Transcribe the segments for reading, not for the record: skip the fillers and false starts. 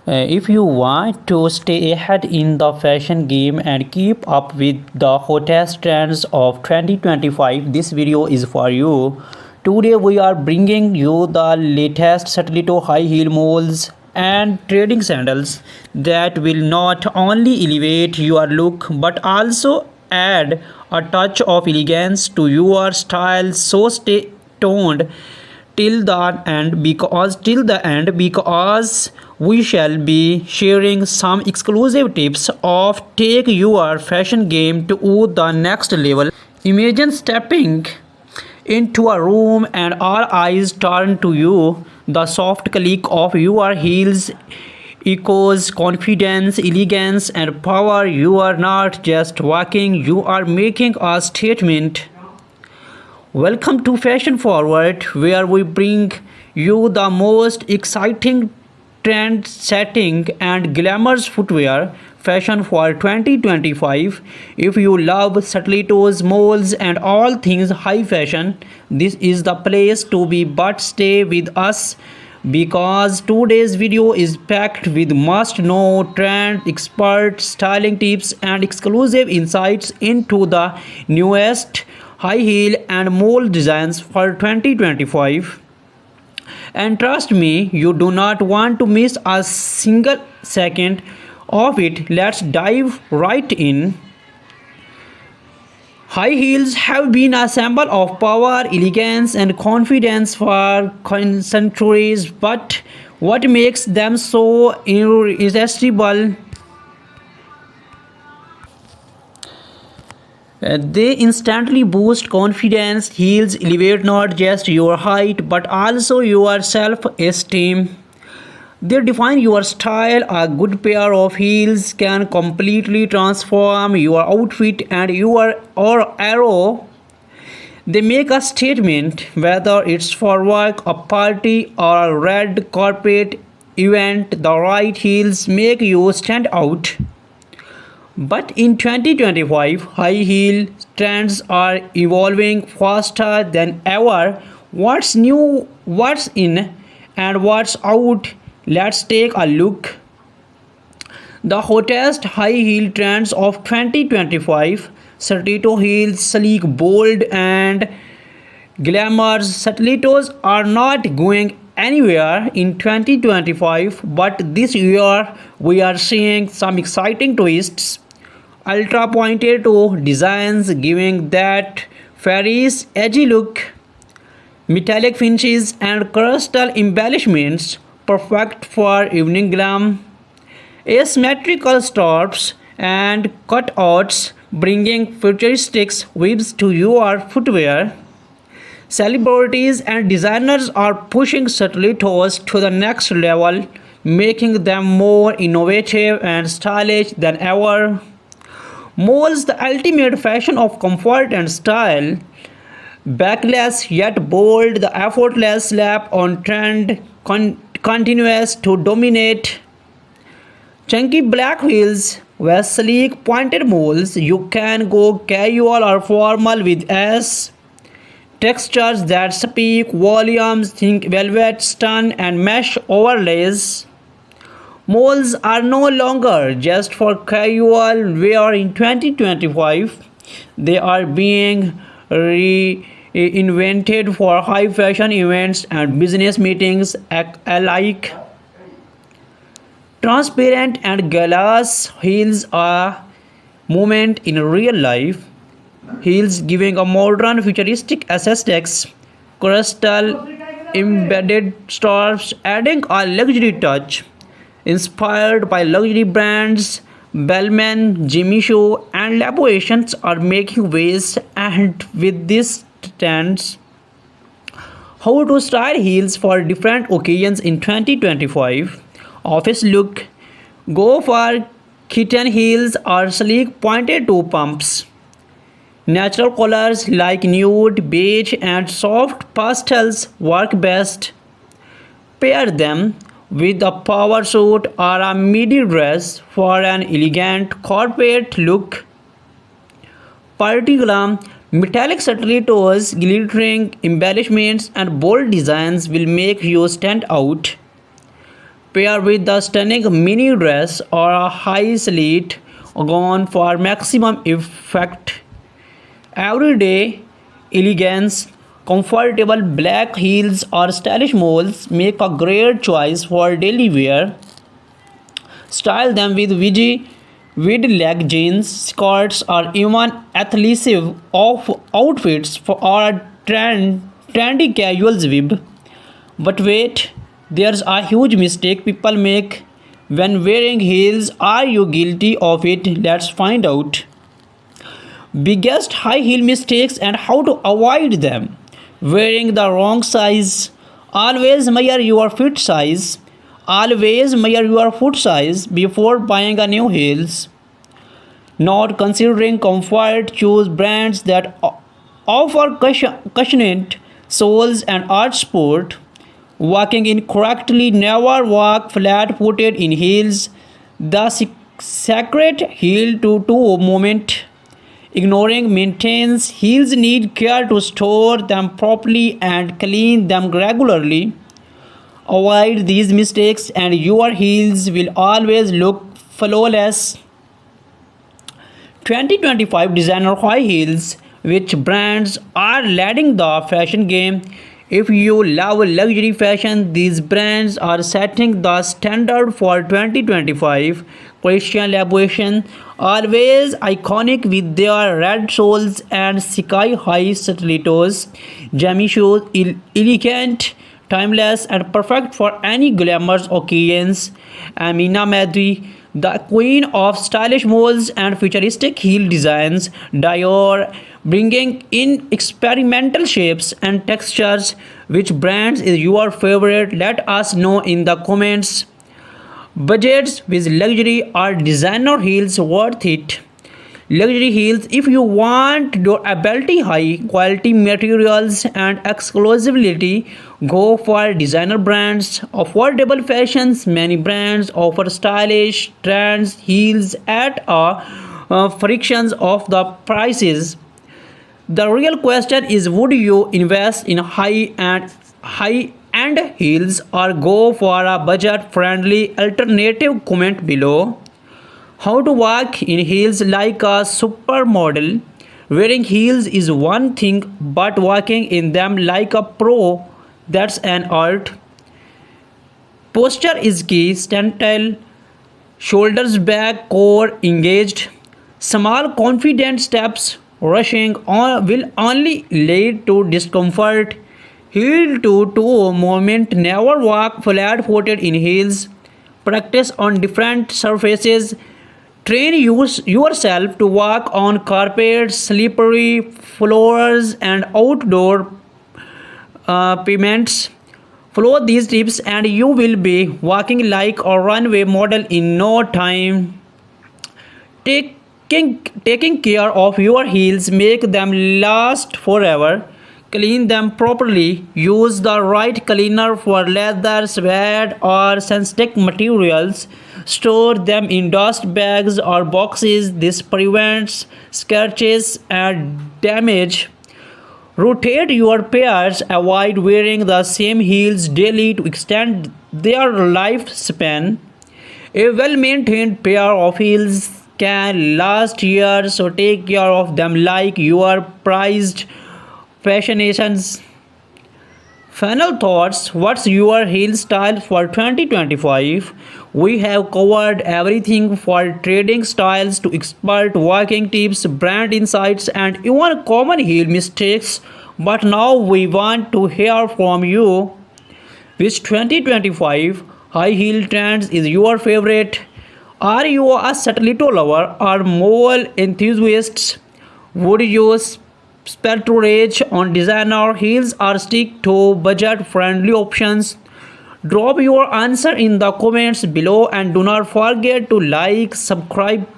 If you want to stay ahead in the fashion game and keep up with the hottest trends of 2025, this video is for you. Today we are bringing you the latest stiletto high heel moles and trading sandals that will not only elevate your look but also add a touch of elegance to your style. So stay tuned till the end because we shall be sharing some exclusive tips of take your fashion game to the next level. Imagine stepping into a room and all eyes turn to you. The soft click of your heels echoes confidence, elegance, and power. You are not just walking, you are making a statement. Welcome to Fashion Forward, where we bring you the most exciting trend setting and glamorous footwear fashion for 2025. If you love stilettos, moles, and all things high fashion, this is the place to be. But stay with us because today's video is packed with must know trend expert styling tips and exclusive insights into the newest high heel and mole designs for 2025. And trust me, you do not want to miss a single second of it. Let's dive right in. High heels have been a symbol of power, elegance, and confidence for centuries, but what makes them so irresistible? They instantly boost confidence. Heels elevate not just your height but also your self esteem. They define your style. A good pair of heels can completely transform your outfit and your or arrow. They make a statement whether it's for work, a party, or a red carpet event. The right heels make you stand out. But in 2025, high heel trends are evolving faster than ever. What's new, what's in, and what's out? Let's take a look. The hottest high heel trends of 2025: stiletto heels, sleek, bold, and glamorous. Stilettos are not going anywhere in 2025, but this year we are seeing some exciting twists. Ultra pointed toe designs giving that fairy's edgy look, metallic finishes and crystal embellishments perfect for evening glam, asymmetrical straps and cutouts bringing futuristic whips to your footwear. Celebrities and designers are pushing stilettos to the next level, making them more innovative and stylish than ever. Moles, the ultimate fashion of comfort and style, backless yet bold, the effortless slap on trend continues to dominate. Chunky black heels with sleek pointed moles, you can go casual or formal with S. Textures that speak volumes, think velvet, stun, and mesh overlays. Moles are no longer just for casual wear in 2025. They are being reinvented for high fashion events and business meetings alike. Transparent and glass heels are movement in real life. Heels giving a modern futuristic aesthetics, crystal embedded straps adding a luxury touch. Inspired by luxury brands, Bellman, Jimmy Choo, and Laborations are making waves, and with these trends, how to style heels for different occasions in 2025. Office look, go for kitten heels or sleek pointed toe pumps. Natural colors like nude, beige, and soft pastels work best. Pair them with a power suit or a midi dress for an elegant corporate look. Party glam, metallic stilettos, glittering embellishments, and bold designs will make you stand out. Pair with the stunning mini dress or a high slit gown for maximum effect. Everyday elegance, comfortable black heels or stylish moles make a great choice for daily wear. Style them with leg jeans, skirts, or even athleisure off outfits for our trendy casual vibe. But wait, there's a huge mistake people make when wearing heels. Are you guilty of it? Let's find out. Biggest high heel mistakes and how to avoid them. Wearing the wrong size. Always measure your foot size. Always measure your foot size before buying a new heels. Not considering comfort, choose brands that offer cushioned soles and arch support. Walking incorrectly, never walk flat footed in heels. The sacred heel to toe movement. Ignoring maintenance, heels need care to store them properly and clean them regularly. Avoid these mistakes and your heels will always look flawless. 2025 designer high heels. Which brands are leading the fashion game? If you love luxury fashion, these brands are setting the standard for 2025. Christian Louboutin, always iconic with their red soles and sky-high stilettos. Jamie shoes, elegant, timeless, and perfect for any glamorous occasions. Amina Madri, the queen of stylish molds and futuristic heel designs. Dior, bringing in experimental shapes and textures. Which brands is your favorite? Let us know in the comments. Budgets with luxury or designer heels worth it? Luxury heels, if you want durability, high quality materials, and exclusivity, go for designer brands. Affordable fashions, many brands offer stylish trends heels at a fractions of the prices. The real question is, would you invest in high end heels or go for a budget friendly alternative? Comment below. How to walk in heels like a supermodel. Wearing heels is one thing, but walking in them like a pro, that's an art. Posture is key. Stand tall, shoulders back, core engaged. Small confident steps rushing on will only lead to discomfort. Heel to toe movement. Never walk flat footed in heels. Practice on different surfaces. Train yourself to walk on carpets, slippery floors, and outdoor pavements. Follow these tips, and you will be walking like a runway model in no time. Taking care of your heels make them last forever. Clean them properly. Use the right cleaner for leather, suede, or synthetic materials. Store them in dust bags or boxes. This prevents scratches and damage. Rotate your pairs. Avoid wearing the same heels daily to extend their lifespan. A well-maintained pair of heels can last years, so take care of them like your prized fascinations. Final thoughts. What's your heel style for 2025? We have covered everything for trading styles to expert walking tips, brand insights, and even common heel mistakes. But now we want to hear from you. Which 2025 high heel trends is your favorite? Are you a stiletto lover or mole enthusiast? Would you splurge on designer heels or stick to budget friendly options? Drop your answer in the comments below and do not forget to like, subscribe.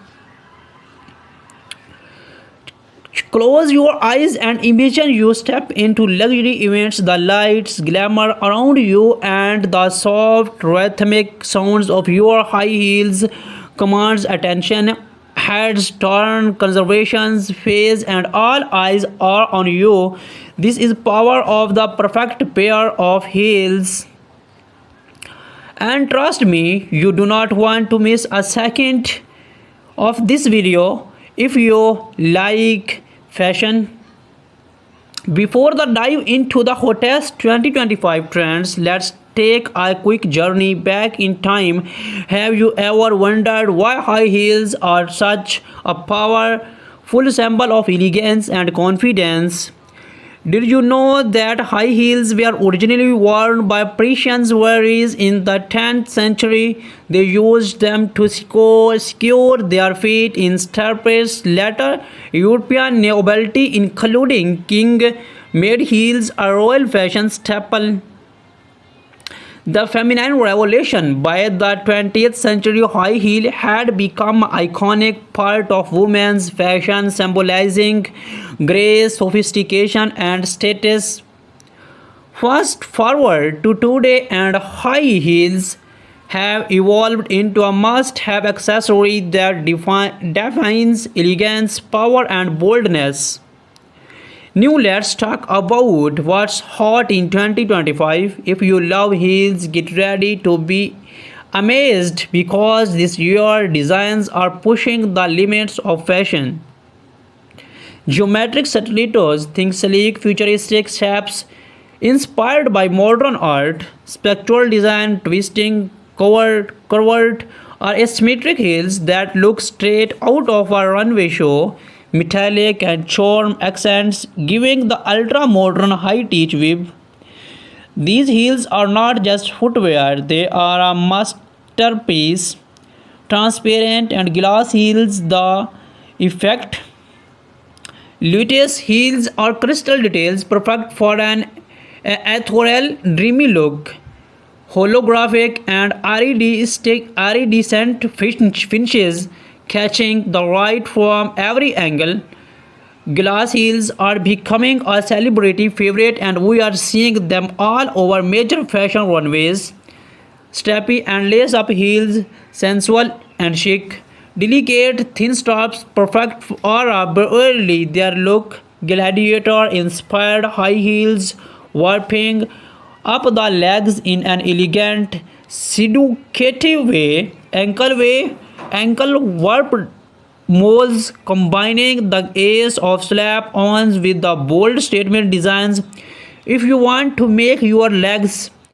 Close your eyes and imagine you step into luxury events. The lights, glamour around you, and the soft rhythmic sounds of your high heels commands attention. Heads turn, conservations phase, and all eyes are on you. This is power of the perfect pair of heels. And trust me, you do not want to miss a second of this video if you like fashion. Before the dive into the hottest 2025 trends, let's take a quick journey back in time. Have you ever wondered why high heels are such a powerful symbol of elegance and confidence? Did you know that high heels were originally worn by Persian warriors in the 10th century? They used them to secure their feet in stirrups. Later, European nobility, including king, made heels a royal fashion staple. The feminine revolution. By the 20th century, high heel had become an iconic part of women's fashion, symbolizing grace, sophistication, and status. Fast forward to today, and high heels have evolved into a must-have accessory that defines elegance, power, and boldness. New, let's talk about what's hot in 2025. If you love heels, get ready to be amazed because this year designs are pushing the limits of fashion. Geometric stilettos, think sleek, futuristic shapes inspired by modern art, spectral design, twisting, curved, or asymmetric heels that look straight out of a runway show, metallic and charm accents giving the ultra modern high teach vibe. These heels are not just footwear, they are a masterpiece. Transparent and glass heels, the effect. Luteus heels are crystal details, perfect for an ethereal, dreamy look. Holographic and iridescent finishes catching the light from every angle. Glass heels are becoming a celebrity favorite, and we are seeing them all over major fashion runways. Strappy and lace-up heels, sensual and chic. Delicate thin straps, perfect for a burly their look. Gladiator-inspired high heels, warping up the legs in an elegant, seductive way. Ankle warp moles combining the ace of slap-ons with the bold statement designs. If you want to make your legs